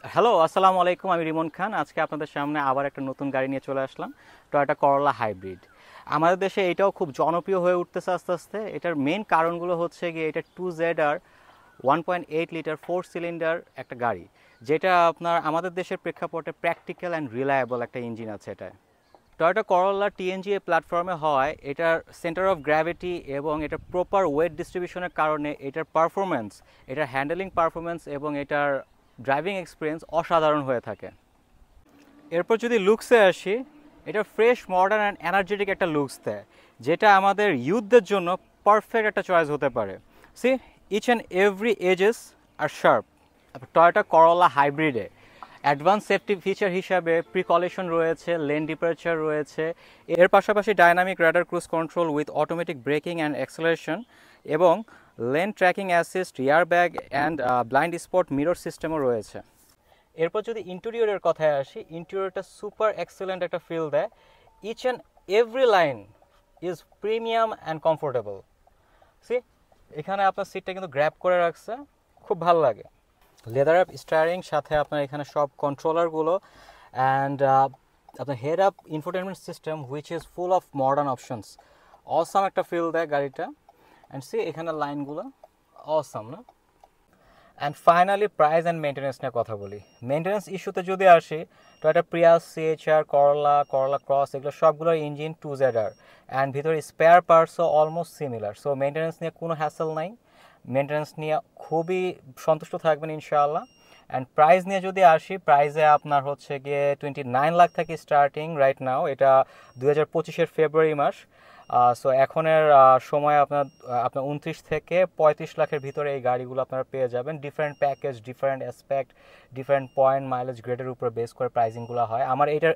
Hello, আসসালামু আলাইকুম। আমি রিমন খান। আজকে আপনাদের সামনে আবার একটা নতুন গাড়ি নিয়ে চলে আসলাম, টয়োটা করোলা হাইব্রিড। আমাদের দেশে এটাও খুব জনপ্রিয় হয়ে উঠতেছে আস্তে আস্তে। এটার মেন কারণগুলো হচ্ছে গিয়ে এটা 2ZR 1.8 লিটার 4 সিলিন্ডার একটা গাড়ি, যেটা আপনার আমাদের দেশের প্রেক্ষাপটে প্র্যাকটিক্যাল অ্যান্ড রিলায়েবল একটা ইঞ্জিন আছে এটা। টয়োটা করোলা টিএনজি প্ল্যাটফর্মে হয়, এটার সেন্টার অফ গ্র্যাভিটি এবং এটার প্রপার ওয়েট ডিস্ট্রিবিউশনের কারণে এটার পারফরমেন্স, এটার হ্যান্ডেলিং পারফরমেন্স এবং এটার ড্রাইভিং এক্সপিরিয়েন্স অসাধারণ হয়ে থাকে। এরপর যদি লুকসে আসি, এটা ফ্রেশ, মডার্ন অ্যান্ড এনার্জেটিক একটা লুকস দেয়, যেটা আমাদের ইউথদের জন্য পারফেক্ট একটা চয়েস হতে পারে। See, each and every edges are sharp. Toyota Corolla হাইব্রিডে অ্যাডভান্স সেফটি ফিচার হিসাবে প্রিকলেশন রয়েছে, লেন ডিপারচার রয়েছে, এর পাশাপাশি dynamic radar cruise control with automatic braking and acceleration এবং lane tracking assist, rear bag and blind spot mirror সিস্টেমও রয়েছে। এরপর যদি ইন্টেরিয়রের কথায় আসি, ইন্টেরিয়রটা সুপার এক্সেলেন্ট একটা ফিল দেয়। Each and every line is premium and comfortable. See, এখানে আপনার সিটটা কিন্তু গ্র্যাব করে রাখছে, খুব ভালো লাগে। লেদার আপ স্টারিং, সাথে আপনার এখানে সব কন্ট্রোলারগুলো অ্যান্ড আপনার head up infotainment system which is full of modern options. Awesome একটা ফিল দেয় গাড়িটা। অ্যান্ড সি, এখানে লাইনগুলো অসাম না। And finally price and maintenance নিয়ে কথা বলি। মেনটেন্যান্স ইস্যুতে যদি আসি, তো একটা প্রিয়াস, সিএচআর, করলা, করলা ক্রস, এগুলো সবগুলোর ইঞ্জিন 2ZR অ্যান্ড ভিতরে স্পেয়ার পার্টসও অলমোস্ট সিমিলার। সো মেনটেন্যান্স নিয়ে কোনো হ্যাসেল নাই, মেনটেন্যান্স নিয়ে খুবই সন্তুষ্ট থাকবেন ইনশাআল্লাহ। অ্যান্ড প্রাইস নিয়ে যদি আসি, প্রাইসে আপনার হচ্ছে গিয়ে 29 লাখ থেকে স্টার্টিং রাইট নাও। এটা 2025-এর ফেব্রুয়ারি মাস। সো এখনের সময় আপনার আপনার 29 থেকে 35 লাখের ভিতরে এই গাড়িগুলো আপনারা পেয়ে যাবেন। Different package, different aspect, different point, mileage গ্রেডের উপর বেস করে প্রাইসিংগুলো হয়। আমার এটার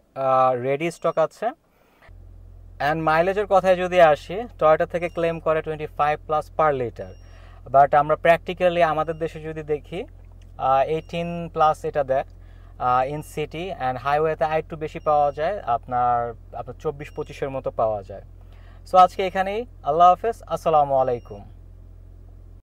রেডি স্টক আছে। অ্যান্ড মাইলেজের কথায় যদি আসি, টয়োটা থেকে ক্লেম করে 25+ পার লিটার, বাট আমরা প্র্যাকটিক্যালি আমাদের দেশে যদি দেখি 18+ এটা দেয় ইন সিটি, অ্যান্ড হাইওয়েতে একটু বেশি পাওয়া যায়, আপনার আপনার 24-25-এর মতো পাওয়া যায়। সো আজকে এখানেই, আল্লাহ হাফেজ, আসসালামু আলাইকুম।